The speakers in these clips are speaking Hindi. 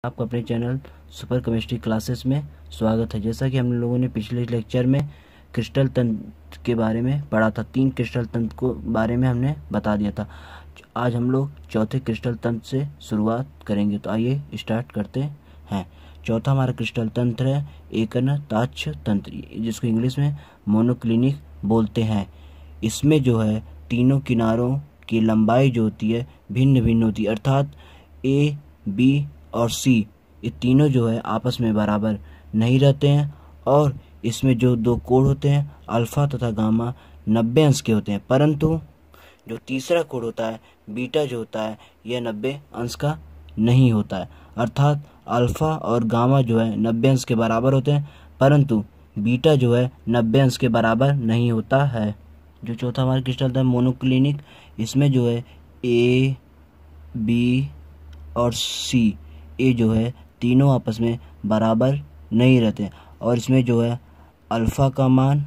आपका अपने चैनल सुपर केमिस्ट्री क्लासेस में स्वागत है। जैसा कि हम लोगों ने पिछले लेक्चर में क्रिस्टल तंत्र के बारे में पढ़ा था, 3 क्रिस्टल तंत्र को बारे में हमने बता दिया था। आज हम लोग चौथे क्रिस्टल तंत्र से शुरुआत करेंगे, तो आइए स्टार्ट करते हैं। चौथा हमारा क्रिस्टल तंत्र है एकनताक्ष तंत्र, जिसको इंग्लिश में मोनोक्लिनिक बोलते हैं। इसमें जो है तीनों किनारों की लंबाई जो होती है भिन्न भिन्न होती है, अर्थात ए, बी और सी ये तीनों जो है आपस में बराबर नहीं रहते हैं। और इसमें जो 2 कोण होते हैं अल्फा तथा गामा 90 अंश के होते हैं, परंतु जो तीसरा कोण होता है बीटा जो होता है यह 90 अंश का नहीं होता है। अर्थात अल्फा और गामा जो है 90 अंश के बराबर होते हैं, परंतु बीटा जो है 90 अंश के बराबर नहीं होता है। जो चौथा हमारा क्रिस्टल था मोनोक्लिनिक, इसमें जो है ए, बी और सी ये जो है तीनों आपस में बराबर नहीं रहते, और इसमें जो है अल्फ़ा का मान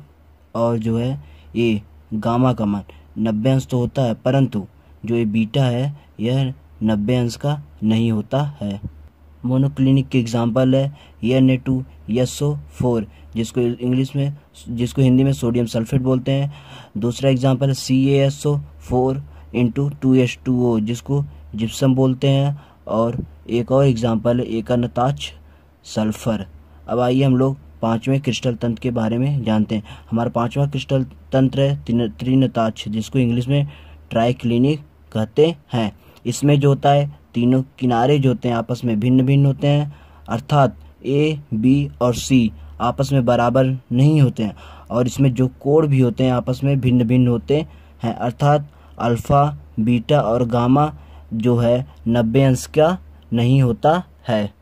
और जो है ये गामा का मान 90 अंश तो होता है, परंतु जो ये बीटा है यह 90 अंश का नहीं होता है। मोनोक्लिनिक के एग्जांपल है Na2SO4, जिसको हिंदी में सोडियम सल्फेट बोलते हैं। दूसरा एग्जांपल है CaSO4 × 2H2O, जिसको जिप्सम बोलते हैं। और एक और एग्जांपल है एकनताक्ष सल्फर। अब आइए हम लोग 5वें क्रिस्टल तंत्र के बारे में जानते हैं। हमारा 5वां क्रिस्टल तंत्र है त्रिनताक्ष, जिसको इंग्लिश में ट्राइक्लिनिक कहते हैं। इसमें जो होता है तीनों किनारे जो होते हैं आपस में भिन्न भिन्न होते हैं, अर्थात ए, बी और सी आपस में बराबर नहीं होते हैं। और इसमें जो कोण भी होते हैं आपस में भिन्न भिन्न होते हैं, अर्थात अल्फ़ा, बीटा और गामा जो है 90 अंश का नहीं होता है।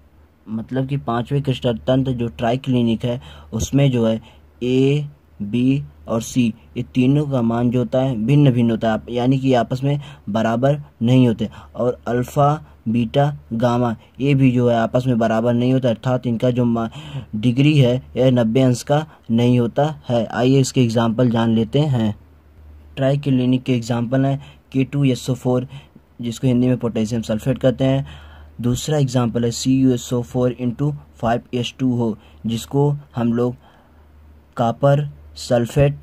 मतलब कि 5वें क्रिस्टल तंत्र जो ट्राइक्लिनिक है उसमें जो है ए, बी और सी ये तीनों का मान जो होता है भिन्न भिन्न होता है, यानी कि आपस में बराबर नहीं होते। और अल्फ़ा, बीटा, गामा ये भी जो है आपस में बराबर नहीं होता, अर्थात इनका जो डिग्री है यह 90 अंश का नहीं होता है। आइए इसके एग्जाम्पल जान लेते हैं। ट्राइक्लिनिक के एग्जाम्पल हैं K2SO4, जिसको हिंदी में पोटेशियम सल्फेट कहते हैं। दूसरा एग्जांपल है CuSO4 × 5H2O, जिसको हम लोग कॉपर सल्फेट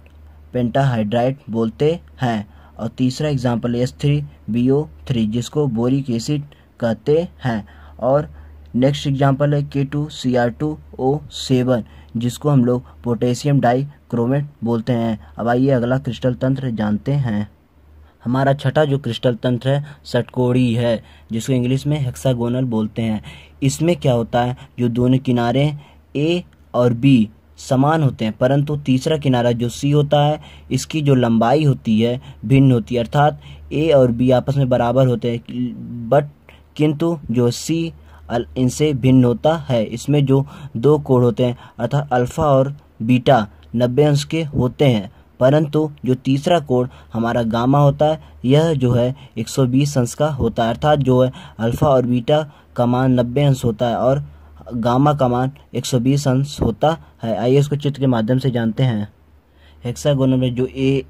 पेंटाहाइड्राइड बोलते हैं। और तीसरा एग्जांपल है H3BO3, जिसको बोरिक एसिड कहते हैं। और नेक्स्ट एग्जांपल है K2Cr2O7, जिसको हम लोग पोटेशियम डाइक्रोमेट बोलते हैं। अब आइए अगला क्रिस्टल तंत्र जानते हैं। हमारा छठा जो क्रिस्टल तंत्र है षटकोणीय है, जिसको इंग्लिश में हेक्सागोनल बोलते हैं। इसमें क्या होता है, जो दोनों किनारे ए और बी समान होते हैं, परंतु तीसरा किनारा जो सी होता है इसकी जो लंबाई होती है भिन्न होती है, अर्थात ए और बी आपस में बराबर होते हैं, किंतु जो सी इनसे भिन्न होता है। इसमें जो 2 कोण होते हैं अर्थात अल्फ़ा और बीटा 90 अंश के होते हैं, परंतु जो तीसरा कोण हमारा गामा होता है यह जो है 120 अंश का होता है, अर्थात जो है अल्फ़ा और बीटा का मान 90 अंश होता है और गामा का मान 120 अंश होता है। आइए इसको चित्र के माध्यम से जानते हैं। हेक्सागोनल में जो ए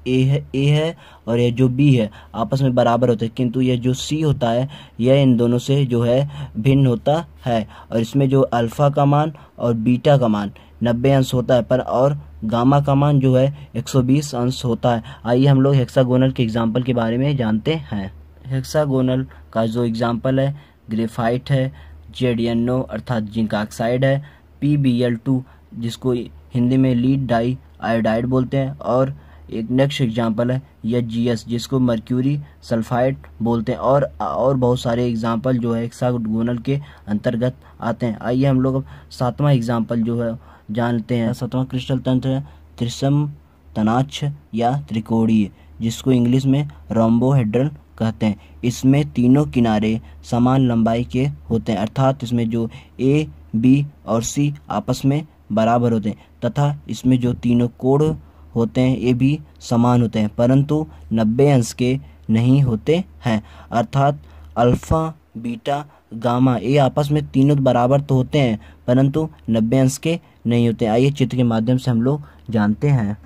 है और ये जो बी है आपस में बराबर होते हैं, किंतु यह जो सी होता है यह इन दोनों से जो है भिन्न होता है। और इसमें जो अल्फ़ा का मान और बीटा का मान 90 अंश होता है, पर और गामा का मान जो है 120 अंश होता है। आइए हम लोग हेक्सागोनल के एग्जाम्पल के बारे में जानते हैं। हेक्सागोनल का जो एग्जाम्पल है ग्रेफाइट है, ZnO अर्थात जिंक ऑक्साइड है, PBl2 जिसको हिंदी में लीड डाई आयोडाइड बोलते हैं। और एक नेक्स्ट एग्जाम्पल है HGS, जिसको मर्क्यूरी सल्फाइड बोलते हैं। और बहुत सारे एग्जाम्पल जो है हेक्सागोनल के अंतर्गत आते हैं। आइए हम लोग अब 7वां एग्जाम्पल जो है जानते हैं। 7वां क्रिस्टल तंत्र है त्रिसमतनाक्ष या त्रिकोणीय, जिसको इंग्लिश में रोम्बोहेड्रल कहते हैं। इसमें तीनों किनारे समान लंबाई के होते हैं, अर्थात इसमें जो ए, बी और सी आपस में बराबर होते हैं, तथा इसमें जो तीनों कोण होते हैं ये भी समान होते हैं, परंतु 90 अंश के नहीं होते हैं। अर्थात अल्फ़ा, बीटा, गामा ये आपस में तीनों बराबर तो होते हैं, परंतु 90 अंश के नहीं होते। आइए चित्र के माध्यम से हम लोग जानते हैं।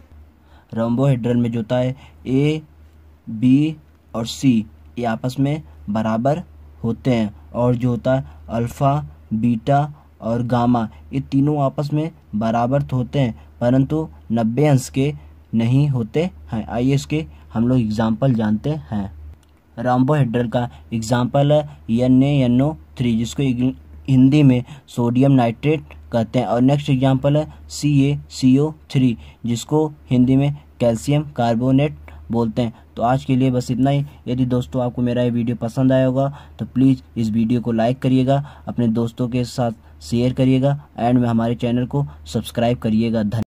रोम्बोहेड्रल में जो होता है ए, बी और सी ये आपस में बराबर होते हैं, और जो होता है अल्फ़ा, बीटा और गामा, ये तीनों आपस में बराबर तो होते हैं परंतु 90 अंश के नहीं होते हैं। आइए इसके हम लोग एग्जाम्पल जानते हैं। राम्बोहेड्रल का एग्जाम्पल है NaNO3, जिसको हिंदी में सोडियम नाइट्रेट कहते हैं। और नेक्स्ट एग्जाम्पल है CaCO3, जिसको हिंदी में कैल्शियम कार्बोनेट बोलते हैं। तो आज के लिए बस इतना ही। यदि दोस्तों आपको मेरा ये वीडियो पसंद आया होगा तो प्लीज़ इस वीडियो को लाइक करिएगा, अपने दोस्तों के साथ शेयर करिएगा एंड में हमारे चैनल को सब्सक्राइब करिएगा। धन्यवाद।